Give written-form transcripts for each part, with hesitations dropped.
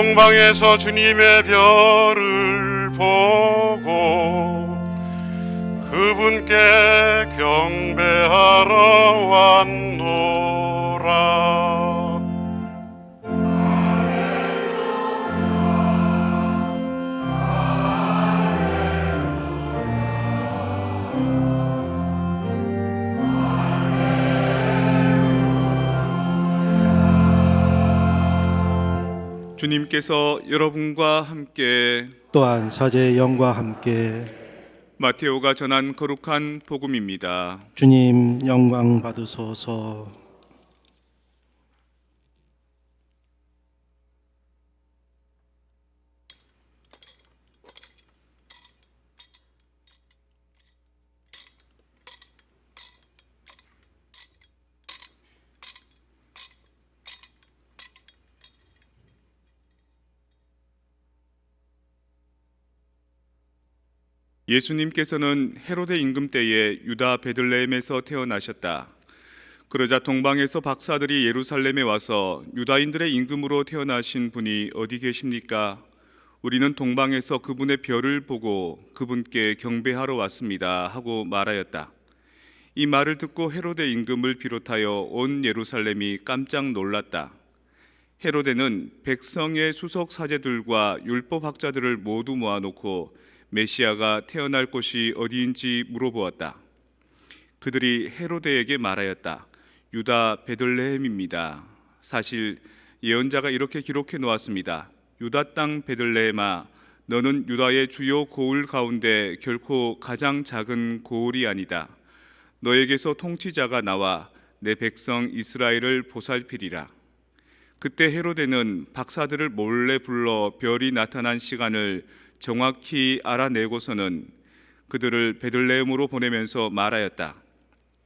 동방에서 주님의 별을 보고 그분께 경배하러 왔노라. 주님께서 여러분과 함께 또한 사제의 영과 함께 마테오가 전한 거룩한 복음입니다. 주님 영광 받으소서. 예수님께서는 헤로데 임금 때에 유다 베들레헴에서 태어나셨다. 그러자 동방에서 박사들이 예루살렘에 와서 유다인들의 임금으로 태어나신 분이 어디 계십니까? 우리는 동방에서 그분의 별을 보고 그분께 경배하러 왔습니다 하고 말하였다. 이 말을 듣고 헤로데 임금을 비롯하여 온 예루살렘이 깜짝 놀랐다. 헤로데는 백성의 수석 사제들과 율법학자들을 모두 모아놓고 메시아가 태어날 곳이 어디인지 물어보았다. 그들이 헤로데에게 말하였다. 유다 베들레헴입니다. 사실 예언자가 이렇게 기록해 놓았습니다. 유다 땅 베들레헴아, 너는 유다의 주요 고을 가운데 결코 가장 작은 고을이 아니다. 너에게서 통치자가 나와 내 백성 이스라엘을 보살피리라. 그때 헤로데는 박사들을 몰래 불러 별이 나타난 시간을 정확히 알아내고서는 그들을 베들레헴으로 보내면서 말하였다.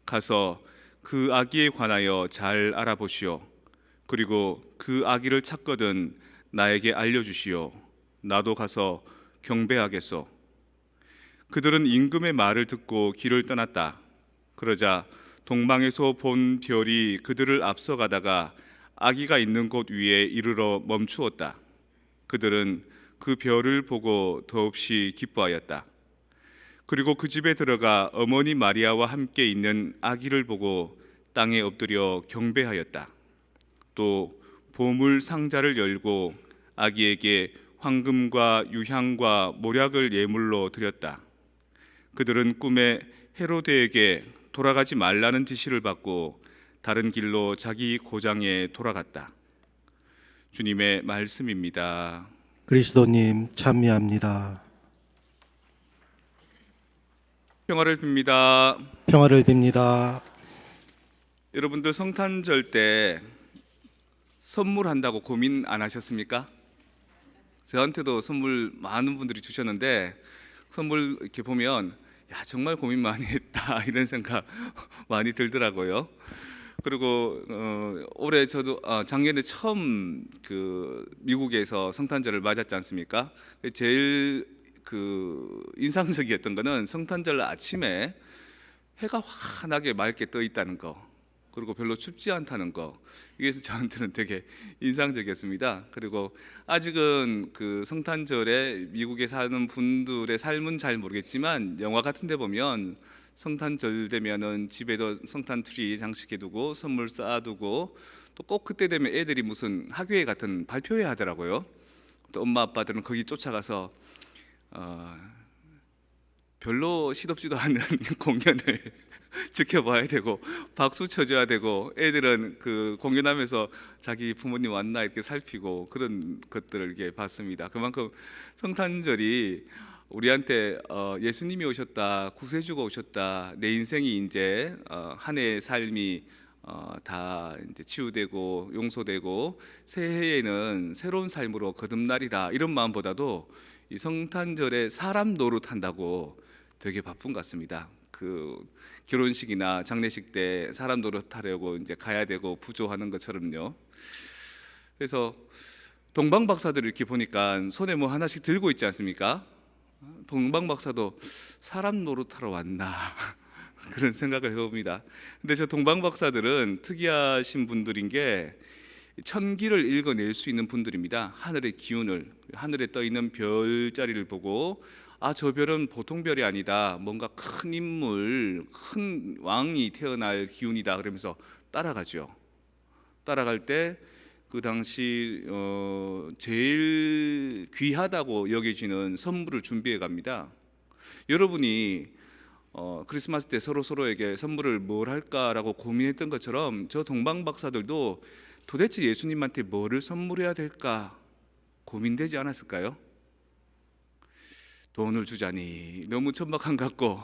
가서 그 아기에 관하여 잘 알아보시오. 그리고 그 아기를 찾거든 나에게 알려주시오. 나도 가서 경배하겠소. 그들은 임금의 말을 듣고 길을 떠났다. 그러자 동방에서 본 별이 그들을 앞서가다가 아기가 있는 곳 위에 이르러 멈추었다. 그들은 그 별을 보고 더없이 기뻐하였다. 그리고 그 집에 들어가 어머니 마리아와 함께 있는 아기를 보고 땅에 엎드려 경배하였다. 또 보물 상자를 열고 아기에게 황금과 유향과 모략을 예물로 드렸다. 그들은 꿈에 헤로데에게 돌아가지 말라는 지시를 받고 다른 길로 자기 고장에 돌아갔다. 주님의 말씀입니다. 그리스도님 찬미합니다. 평화를 빕니다. 평화를 빕니다. 여러분들 성탄절 때 선물한다고 고민 안 하셨습니까? 저한테도 선물 많은 분들이 주셨는데 선물 이렇게 보면 야 정말 고민 많이 했다 이런 생각 많이 들더라고요. 그리고 올해 저도 작년에 처음 그 미국에서 성탄절을 맞았지 않습니까? 제일 그 인상적이었던 거는 성탄절 아침에 해가 환하게 맑게 떠 있다는 거, 그리고 별로 춥지 않다는 거, 이게 저한테는 되게 인상적이었습니다. 그리고 아직은 그 성탄절에 미국에 사는 분들의 삶은 잘 모르겠지만 영화 같은 데 보면 성탄절 되면은 집에도 성탄 트리 장식해두고 선물 쌓아두고 또 꼭 그때 되면 애들이 무슨 학교회 같은 발표회 하더라고요. 또 엄마 아빠들은 거기 쫓아가서 별로 시덥지도 않은 공연을 지켜봐야 되고 박수 쳐줘야 되고 애들은 그 공연하면서 자기 부모님 왔나 이렇게 살피고 그런 것들을 이렇게 봤습니다. 그만큼 성탄절이 우리한테 예수님이 오셨다, 구세주가 오셨다, 내 인생이 이제 한 해의 삶이 다 이제 치유되고 용서되고 새해에는 새로운 삶으로 거듭나리라 이런 마음보다도 이 성탄절에 사람 노릇한다고 되게 바쁜 것 같습니다. 그 결혼식이나 장례식 때 사람 노릇하려고 이제 가야 되고 부조하는 것처럼요. 그래서 동방 박사들 이렇게 보니까 손에 뭐 하나씩 들고 있지 않습니까? 동방 박사도 사람 노릇하러 왔나 그런 생각을 해봅니다. 근데 저 동방 박사들은 특이하신 분들인 게 천기를 읽어낼 수 있는 분들입니다. 하늘의 기운을, 하늘에 떠 있는 별자리를 보고 저 별은 보통 별이 아니다. 뭔가 큰 인물, 큰 왕이 태어날 기운이다. 그러면서 따라가죠. 따라갈 때 그 당시 제일 귀하다고 여겨지는 선물을 준비해 갑니다. 여러분이 크리스마스 때 서로에게 선물을 뭘 할까라고 고민했던 것처럼 저 동방 박사들도 도대체 예수님한테 뭐를 선물해야 될까 고민되지 않았을까요? 돈을 주자니 너무 천박한 것 같고,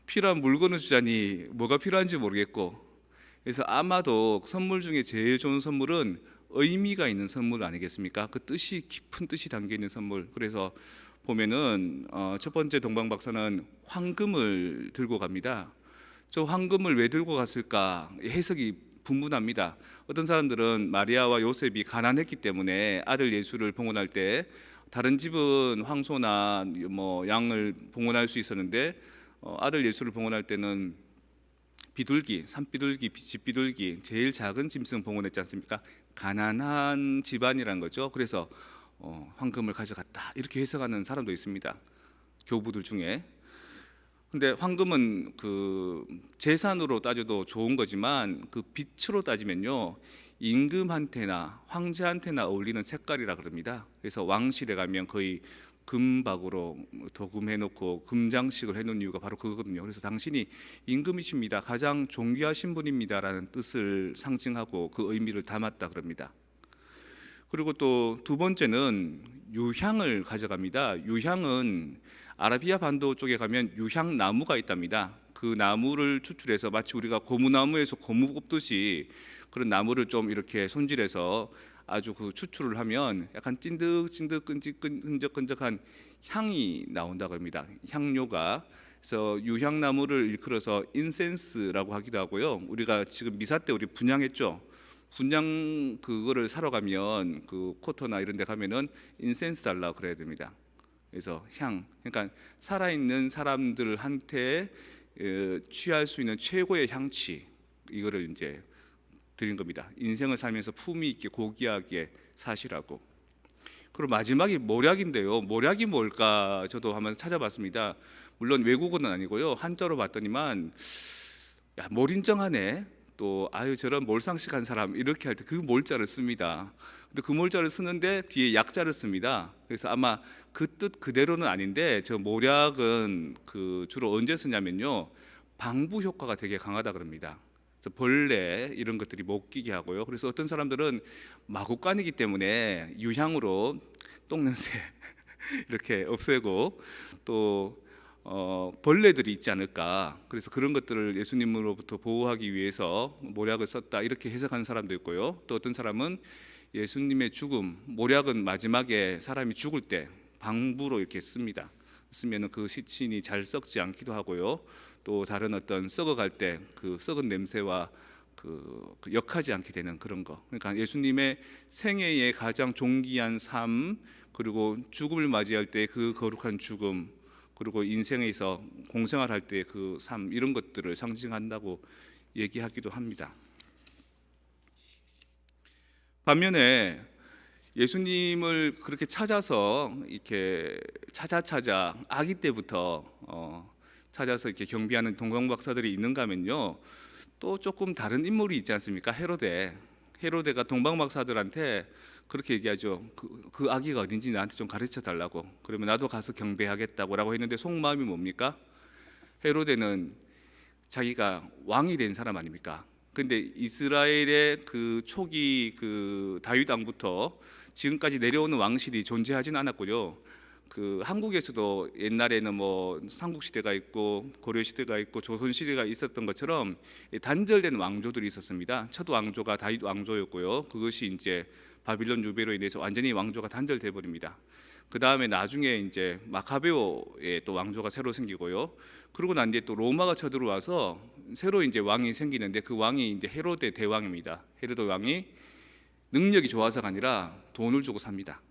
필요한 물건을 주자니 뭐가 필요한지 모르겠고, 그래서 아마도 선물 중에 제일 좋은 선물은 의미가 있는 선물 아니겠습니까? 그 뜻이, 깊은 뜻이 담겨 있는 선물. 그래서 보면은 첫 번째 동방 박사는 황금을 들고 갑니다. 저 황금을 왜 들고 갔을까? 해석이 분분합니다. 어떤 사람들은 마리아와 요셉이 가난했기 때문에 아들 예수를 봉헌할 때 다른 집은 황소나 뭐 양을 봉헌할 수 있었는데 아들 예수를 봉헌할 때는 비둘기, 산비둘기, 집비둘기, 제일 작은 짐승 봉헌했지 않습니까? 가난한 집안이란 거죠. 그래서 황금을 가져갔다 이렇게 해석하는 사람도 있습니다. 교부들 중에. 근데 황금은 그 재산으로 따져도 좋은 거지만 그 빛으로 따지면요, 임금한테나 황제한테나 어울리는 색깔이라 그럽니다. 그래서 왕실에 가면 거의 금박으로 도금해놓고 금장식을 해놓은 이유가 바로 그거거든요. 그래서 당신이 임금이십니다, 가장 존귀하신 분입니다라는 뜻을 상징하고 그 의미를 담았다 그럽니다. 그리고 또 두 번째는 유향을 가져갑니다. 유향은 아라비아 반도 쪽에 가면 유향나무가 있답니다. 그 나무를 추출해서 마치 우리가 고무나무에서 고무 뽑듯이 그런 나무를 좀 이렇게 손질해서 아주 그 추출을 하면 약간 찐득찐득 끈적끈적한 향이 나온다고 합니다. 향료가. 그래서 유향나무를 일컬어서 인센스라고 하기도 하고요. 우리가 지금 미사 때 우리 분향했죠. 분향 그거를 사러 가면 그 코터나 이런 데 가면은 인센스 달라고 그래야 됩니다. 그래서 향, 그러니까 살아있는 사람들한테 취할 수 있는 최고의 향취, 이거를 이제 드린 겁니다. 인생을 살면서 품위 있게 고귀하게 사시라고. 그리고 마지막이 모략인데요. 모략이 뭘까 저도 한번 찾아봤습니다. 물론 외국어는 아니고요, 한자로 봤더니만 야, 몰인정하네. 또 아유 저런 몰상식한 사람 이렇게 할 때 그 몰자를 씁니다. 근데 그 몰자를 쓰는데 뒤에 약자를 씁니다. 그래서 아마 그 뜻 그대로는 아닌데 저 모략은 그 주로 언제 쓰냐면요, 방부 효과가 되게 강하다 그럽니다. 그래서 벌레 이런 것들이 못 끼게 하고요. 그래서 어떤 사람들은 마구간이기 때문에 유향으로 똥냄새 이렇게 없애고 또 벌레들이 있지 않을까, 그래서 그런 것들을 예수님으로부터 보호하기 위해서 모략을 썼다 이렇게 해석하는 사람도 있고요. 또 어떤 사람은 예수님의 죽음, 모략은 마지막에 사람이 죽을 때 방부로 이렇게 씁니다. 쓰면은 그 시신이 잘 썩지 않기도 하고요. 또 다른 어떤 썩어갈 때 그 썩은 냄새와 그 역하지 않게 되는 그런 거. 그러니까 예수님의 생애의 가장 존귀한 삶, 그리고 죽음을 맞이할 때 그 거룩한 죽음, 그리고 인생에서 공생활할 때 그 삶, 이런 것들을 상징한다고 얘기하기도 합니다. 반면에 예수님을 그렇게 찾아서 이렇게 찾아 아기 때부터 찾아서 이렇게 경비하는 동방 박사들이 있는가 하면요, 또 조금 다른 인물이 있지 않습니까? 헤로데가 동방 박사들한테 그렇게 얘기하죠. 그 아기가 어딘지 나한테 좀 가르쳐 달라고. 그러면 나도 가서 경배하겠다고 했는데 속마음이 뭡니까? 헤로데는 자기가 왕이 된 사람 아닙니까? 근데 이스라엘의 그 초기 그 다윗 왕부터 지금까지 내려오는 왕실이 존재하진 않았고요. 그 한국에서도 옛날에는 뭐 삼국 시대가 있고 고려 시대가 있고 조선 시대가 있었던 것처럼 단절된 왕조들이 있었습니다. 첫 왕조가 다윗 왕조였고요. 그것이 이제 바빌론 유배로 인해서 완전히 왕조가 단절돼 버립니다. 그 다음에 나중에 이제 마카베오의 또 왕조가 새로 생기고요. 그러고 난 뒤에 또 로마가 쳐들어와서 새로 이제 왕이 생기는데 그 왕이 이제 헤로데 대왕입니다. 헤로데 왕이 능력이 좋아서가 아니라 돈을 주고 삽니다.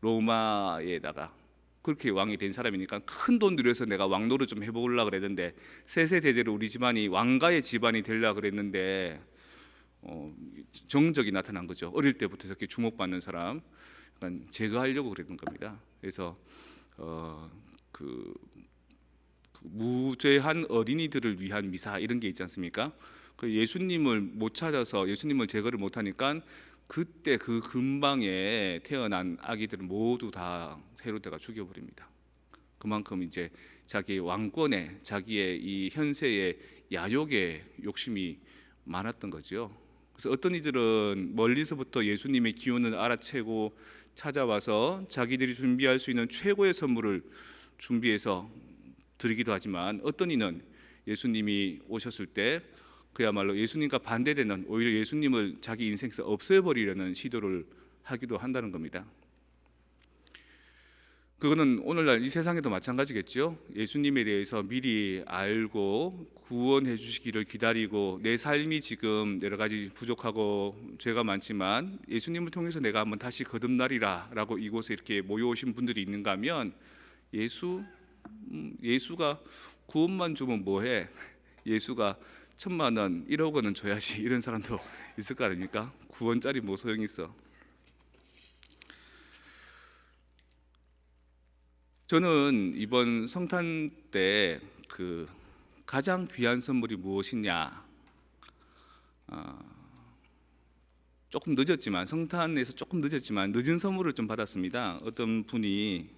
로마에다가 그렇게 왕이 된 사람이니까 큰 돈 들여서 내가 왕노릇 좀 해보려고 그랬는데 세세대대로 우리 집안이 왕가의 집안이 되려고 그랬는데 정적이 나타난 거죠. 어릴 때부터 이렇게 주목받는 사람 약간 제거하려고 그랬던 겁니다. 그래서 그 무죄한 어린이들을 위한 미사 이런 게 있지 않습니까? 그 예수님을 못 찾아서 예수님을 제거를 못 하니까 그때 그 근방에 태어난 아기들을 모두 다 헤로데가 죽여버립니다. 그만큼 이제 자기 왕권에 자기의 이 현세의 야욕에 욕심이 많았던 거죠. 그래서 어떤 이들은 멀리서부터 예수님의 기운을 알아채고 찾아와서 자기들이 준비할 수 있는 최고의 선물을 준비해서 드리기도 하지만 어떤 이는 예수님이 오셨을 때 그야말로 예수님과 반대되는 오히려 예수님을 자기 인생에서 없애버리려는 시도를 하기도 한다는 겁니다. 그거는 오늘날 이 세상에도 마찬가지겠죠. 예수님에 대해서 미리 알고 구원해 주시기를 기다리고 내 삶이 지금 여러 가지 부족하고 죄가 많지만 예수님을 통해서 내가 한번 다시 거듭나리라 라고 이곳에 이렇게 모여오신 분들이 있는가 하면 예수가 구원만 주면 뭐해? 예수가 1,000,000원, 1억 원은 줘야지 이런 사람도 있을 거 아닙니까? 구원짜리 뭐 소용이 있어. 저는 이번 성탄 때 그 가장 귀한 선물이 무엇이냐, 조금 늦었지만 성탄에서 조금 늦었지만 늦은 선물을 좀 받았습니다. 어떤 분이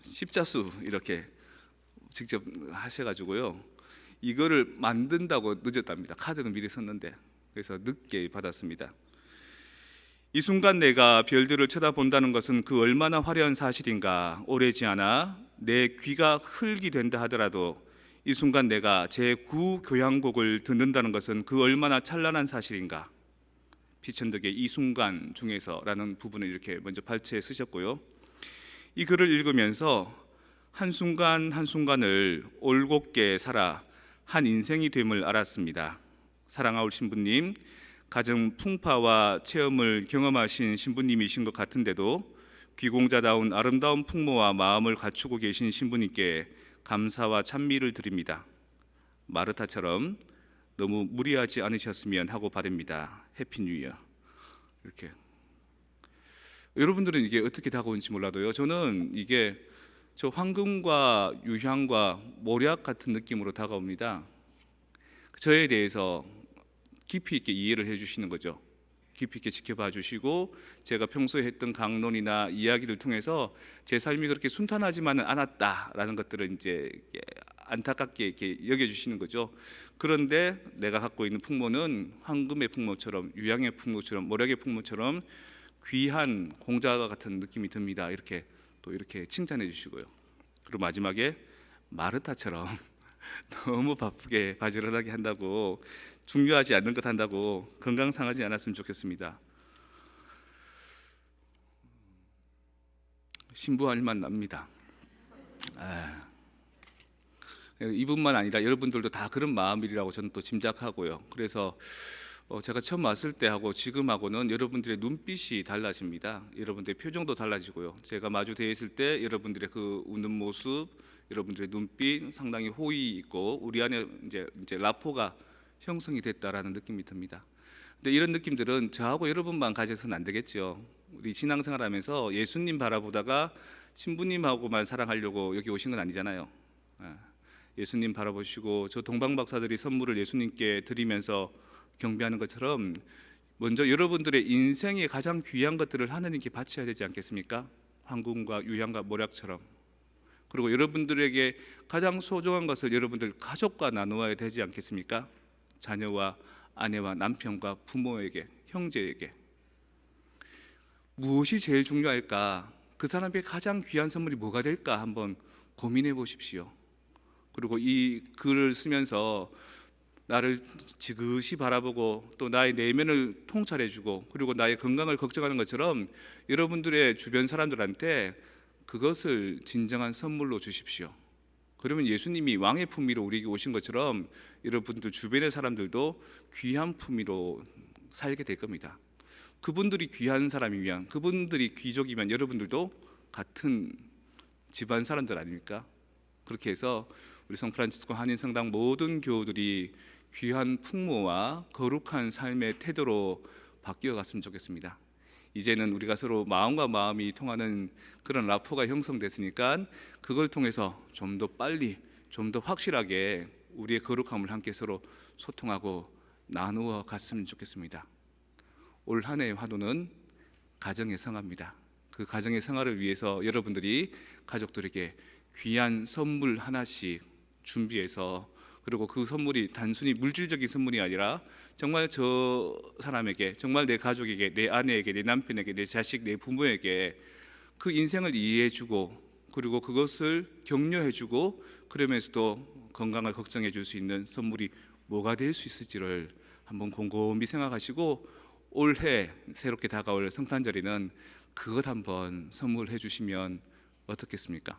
십자수 이렇게 직접 하셔가지고요, 이거를 만든다고 늦었답니다. 카드는 미리 썼는데. 그래서 늦게 받았습니다. 이 순간 내가 별들을 쳐다본다는 것은 그 얼마나 화려한 사실인가. 오래지 않아 내 귀가 흙이 된다 하더라도 이 순간 내가 제9 교향곡을 듣는다는 것은 그 얼마나 찬란한 사실인가. 피천덕의 이 순간 중에서라는 부분을 이렇게 먼저 발췌해 쓰셨고요. 이 글을 읽으면서 한순간 한순간을 올곧게 살아 한 인생이 됨을 알았습니다. 사랑하올 신부님, 가정 풍파와 체험을 경험하신 신부님이신 것 같은데도 귀공자다운 아름다운 풍모와 마음을 갖추고 계신 신부님께 감사와 찬미를 드립니다. 마르타처럼 너무 무리하지 않으셨으면 하고 바랍니다. 해피 뉴 이어. 이렇게 여러분들은 이게 어떻게 다가오는지 몰라도요, 저는 이게 저 황금과 유향과 모략 같은 느낌으로 다가옵니다. 저에 대해서 깊이 있게 이해를 해주시는 거죠. 깊이 있게 지켜봐 주시고 제가 평소에 했던 강론이나 이야기를 통해서 제 삶이 그렇게 순탄하지만은 않았다라는 것들을 이제 안타깝게 이렇게 여겨주시는 거죠. 그런데 내가 갖고 있는 풍모는 황금의 풍모처럼, 유향의 풍모처럼, 모략의 풍모처럼 귀한 공자와 같은 느낌이 듭니다. 이렇게 또 이렇게 칭찬해 주시고요. 그리고 마지막에 마르타처럼 너무 바쁘게 바지런하게 한다고, 중요하지 않는 것 한다고 건강 상하지 않았으면 좋겠습니다. 신부할 만 납니다. 이분만 아니라 여러분들도 다 그런 마음이라고 저는 또 짐작하고요. 그래서 제가 처음 왔을 때하고 지금하고는 여러분들의 눈빛이 달라집니다. 여러분들의 표정도 달라지고요. 제가 마주 대했을 때 여러분들의 그 웃는 모습, 여러분들의 눈빛 상당히 호의 있고 우리 안에 이제 라포가 형성이 됐다라는 느낌이 듭니다. 근데 이런 느낌들은 저하고 여러분만 가져서는 안 되겠죠. 우리 신앙생활하면서 예수님 바라보다가 신부님하고만 사랑하려고 여기 오신 건 아니잖아요. 예수님 바라보시고 저 동방박사들이 선물을 예수님께 드리면서 경배하는 것처럼 먼저 여러분들의 인생의 가장 귀한 것들을 하나님께 바쳐야 되지 않겠습니까? 황금과 유향과 모략처럼. 그리고 여러분들에게 가장 소중한 것을 여러분들 가족과 나누어야 되지 않겠습니까? 자녀와 아내와 남편과 부모에게, 형제에게. 무엇이 제일 중요할까? 그 사람에게 가장 귀한 선물이 뭐가 될까 한번 고민해 보십시오. 그리고 이 글을 쓰면서 나를 지그시 바라보고 또 나의 내면을 통찰해주고 그리고 나의 건강을 걱정하는 것처럼 여러분들의 주변 사람들한테 그것을 진정한 선물로 주십시오. 그러면 예수님이 왕의 품위로 우리에게 오신 것처럼 여러분들 주변의 사람들도 귀한 품위로 살게 될 겁니다. 그분들이 귀한 사람이면, 그분들이 귀족이면 여러분들도 같은 집안 사람들 아닙니까? 그렇게 해서 우리 성프란치스코 한인성당 모든 교우들이 귀한 풍모와 거룩한 삶의 태도로 바뀌어 갔으면 좋겠습니다. 이제는 우리가 서로 마음과 마음이 통하는 그런 라포가 형성됐으니까 그걸 통해서 좀 더 빨리, 좀 더 확실하게 우리의 거룩함을 함께 서로 소통하고 나누어 갔으면 좋겠습니다. 올 한 해의 화두는 가정의 성화입니다. 그 가정의 성화를 위해서 여러분들이 가족들에게 귀한 선물 하나씩 준비해서, 그리고 그 선물이 단순히 물질적인 선물이 아니라 정말 저 사람에게, 정말 내 가족에게, 내 아내에게, 내 남편에게, 내 자식, 내 부모에게 그 인생을 이해해주고, 그리고 그것을 격려해주고, 그러면서도 건강을 걱정해 줄 수 있는 선물이 뭐가 될 수 있을지를 한번 곰곰이 생각하시고, 올해 새롭게 다가올 성탄절에는 그것 한번 선물해 주시면 어떻겠습니까?